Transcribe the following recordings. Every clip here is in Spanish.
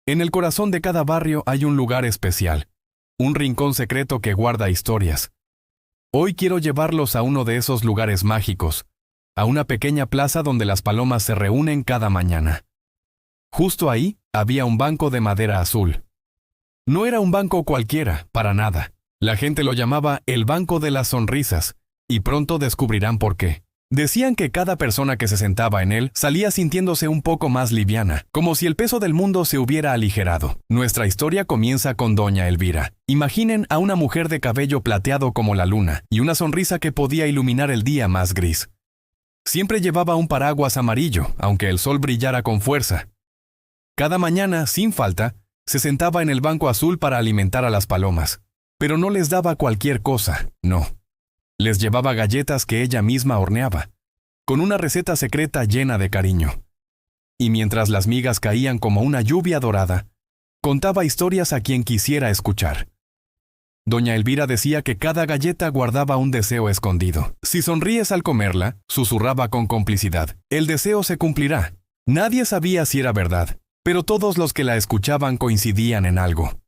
En el corazón de cada barrio hay un lugar especial, un rincón secreto que guarda historias. Hoy quiero llevarlos a uno de esos lugares mágicos, a una pequeña plaza donde las palomas se reúnen cada mañana. Justo ahí había un banco de madera azul. No era un banco cualquiera, para nada. La gente lo llamaba el Banco de las Sonrisas, y pronto descubrirán por qué. Decían que cada persona que se sentaba en él salía sintiéndose un poco más liviana, como si el peso del mundo se hubiera aligerado. Nuestra historia comienza con doña Elvira. Imaginen a una mujer de cabello plateado como la luna, y una sonrisa que podía iluminar el día más gris. Siempre llevaba un paraguas amarillo, aunque el sol brillara con fuerza. Cada mañana, sin falta, se sentaba en el banco azul para alimentar a las palomas. Pero no les daba cualquier cosa, no. Les llevaba galletas que ella misma horneaba, con una receta secreta llena de cariño. Y mientras las migas caían como una lluvia dorada, contaba historias a quien quisiera escuchar. Doña Elvira decía que cada galleta guardaba un deseo escondido. Si sonríes al comerla, susurraba con complicidad, el deseo se cumplirá. Nadie sabía si era verdad, pero todos los que la escuchaban coincidían en algo.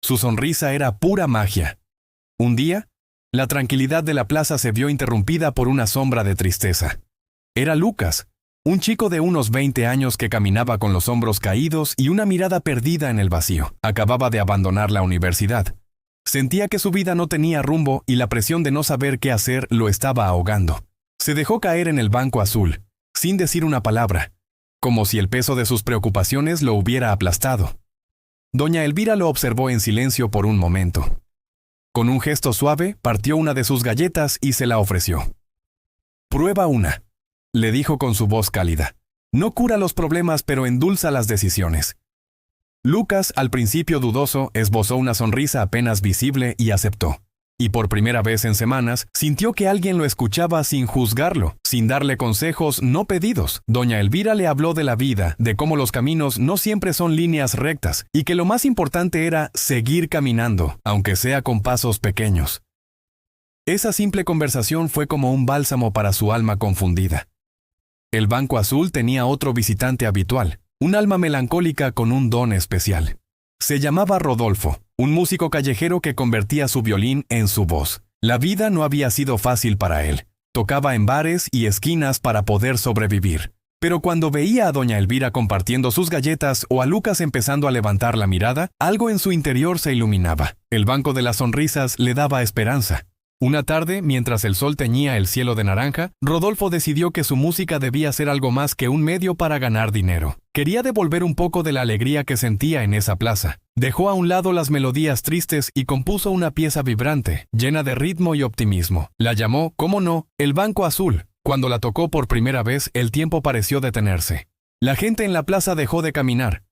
Su sonrisa era pura magia. Un día, la tranquilidad de la plaza se vio interrumpida por una sombra de tristeza. Era Lucas, un chico de unos 20 años que caminaba con los hombros caídos y una mirada perdida en el vacío. Acababa de abandonar la universidad. Sentía que su vida no tenía rumbo y la presión de no saber qué hacer lo estaba ahogando. Se dejó caer en el banco azul, sin decir una palabra, como si el peso de sus preocupaciones lo hubiera aplastado. Doña Elvira lo observó en silencio por un momento. Con un gesto suave, partió una de sus galletas y se la ofreció. «Prueba una», le dijo con su voz cálida. «No cura los problemas, pero endulza las decisiones». Lucas, al principio dudoso, esbozó una sonrisa apenas visible y aceptó. Y por primera vez en semanas, sintió que alguien lo escuchaba sin juzgarlo, sin darle consejos no pedidos. Doña Elvira le habló de la vida, de cómo los caminos no siempre son líneas rectas, y que lo más importante era seguir caminando, aunque sea con pasos pequeños. Esa simple conversación fue como un bálsamo para su alma confundida. El banco azul tenía otro visitante habitual, un alma melancólica con un don especial. Se llamaba Rodolfo, un músico callejero que convertía su violín en su voz. La vida no había sido fácil para él. Tocaba en bares y esquinas para poder sobrevivir. Pero cuando veía a doña Elvira compartiendo sus galletas o a Lucas empezando a levantar la mirada, algo en su interior se iluminaba. El Banco de las Sonrisas le daba esperanza. Una tarde, mientras el sol teñía el cielo de naranja, Rodolfo decidió que su música debía ser algo más que un medio para ganar dinero. Quería devolver un poco de la alegría que sentía en esa plaza. Dejó a un lado las melodías tristes y compuso una pieza vibrante, llena de ritmo y optimismo. La llamó, cómo no, El Banco Azul. Cuando la tocó por primera vez, el tiempo pareció detenerse. La gente en la plaza dejó de caminar.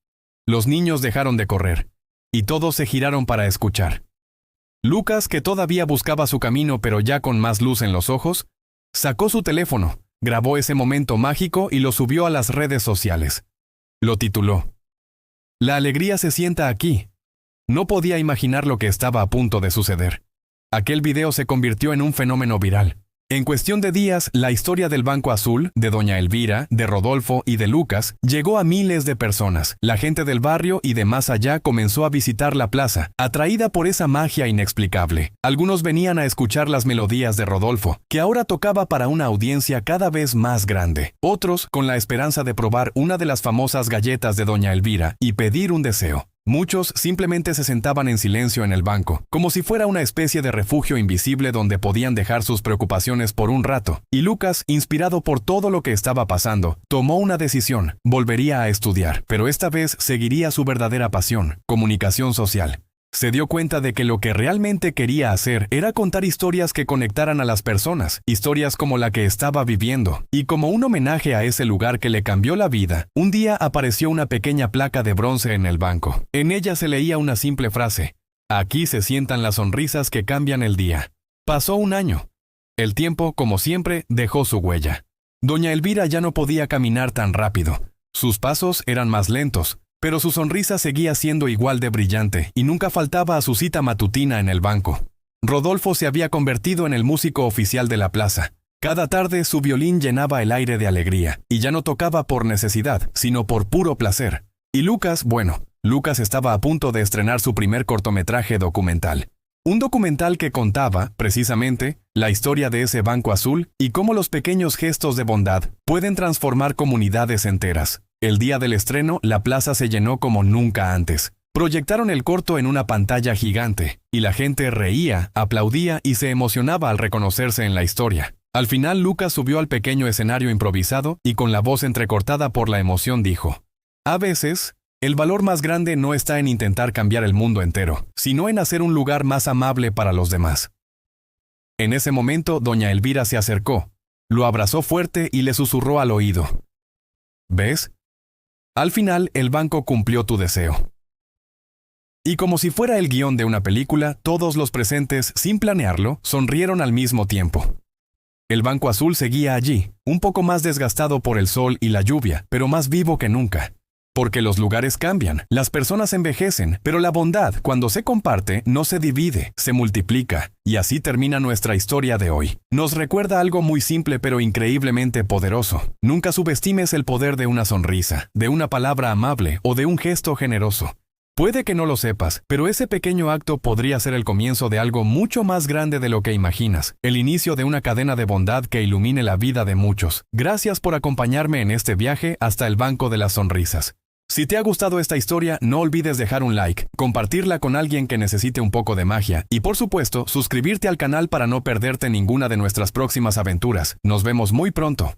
Los niños dejaron de correr. Y todos se giraron para escuchar. Lucas, que todavía buscaba su camino pero ya con más luz en los ojos, sacó su teléfono, grabó ese momento mágico y lo subió a las redes sociales. Lo tituló «La alegría se sienta aquí». No podía imaginar lo que estaba a punto de suceder. Aquel video se convirtió en un fenómeno viral. En cuestión de días, la historia del Banco Azul, de doña Elvira, de Rodolfo y de Lucas, llegó a miles de personas. La gente del barrio y de más allá comenzó a visitar la plaza, atraída por esa magia inexplicable. Algunos venían a escuchar las melodías de Rodolfo, que ahora tocaba para una audiencia cada vez más grande. Otros, con la esperanza de probar una de las famosas galletas de doña Elvira y pedir un deseo. Muchos simplemente se sentaban en silencio en el banco, como si fuera una especie de refugio invisible donde podían dejar sus preocupaciones por un rato. Y Lucas, inspirado por todo lo que estaba pasando, tomó una decisión: volvería a estudiar, pero esta vez seguiría su verdadera pasión, comunicación social. Se dio cuenta de que lo que realmente quería hacer era contar historias que conectaran a las personas, historias como la que estaba viviendo, y como un homenaje a ese lugar que le cambió la vida, un día apareció una pequeña placa de bronce en el banco. En ella se leía una simple frase: «Aquí se sientan las sonrisas que cambian el día». Pasó un año. El tiempo, como siempre, dejó su huella. Doña Elvira ya no podía caminar tan rápido. Sus pasos eran más lentos, pero su sonrisa seguía siendo igual de brillante y nunca faltaba a su cita matutina en el banco. Rodolfo se había convertido en el músico oficial de la plaza. Cada tarde su violín llenaba el aire de alegría, y ya no tocaba por necesidad, sino por puro placer. Y Lucas, bueno, Lucas estaba a punto de estrenar su primer cortometraje documental. Un documental que contaba, precisamente, la historia de ese banco azul y cómo los pequeños gestos de bondad pueden transformar comunidades enteras. El día del estreno, la plaza se llenó como nunca antes. Proyectaron el corto en una pantalla gigante, y la gente reía, aplaudía y se emocionaba al reconocerse en la historia. Al final, Lucas subió al pequeño escenario improvisado y con la voz entrecortada por la emoción dijo: "A veces, el valor más grande no está en intentar cambiar el mundo entero, sino en hacer un lugar más amable para los demás". En ese momento, doña Elvira se acercó, lo abrazó fuerte y le susurró al oído: "¿Ves? Al final, el banco cumplió tu deseo". Y como si fuera el guión de una película, todos los presentes, sin planearlo, sonrieron al mismo tiempo. El banco azul seguía allí, un poco más desgastado por el sol y la lluvia, pero más vivo que nunca. Porque los lugares cambian, las personas envejecen, pero la bondad, cuando se comparte, no se divide, se multiplica. Y así termina nuestra historia de hoy. Nos recuerda algo muy simple pero increíblemente poderoso. Nunca subestimes el poder de una sonrisa, de una palabra amable o de un gesto generoso. Puede que no lo sepas, pero ese pequeño acto podría ser el comienzo de algo mucho más grande de lo que imaginas, el inicio de una cadena de bondad que ilumine la vida de muchos. Gracias por acompañarme en este viaje hasta el Banco de las Sonrisas. Si te ha gustado esta historia, no olvides dejar un like, compartirla con alguien que necesite un poco de magia y, por supuesto, suscribirte al canal para no perderte ninguna de nuestras próximas aventuras. Nos vemos muy pronto.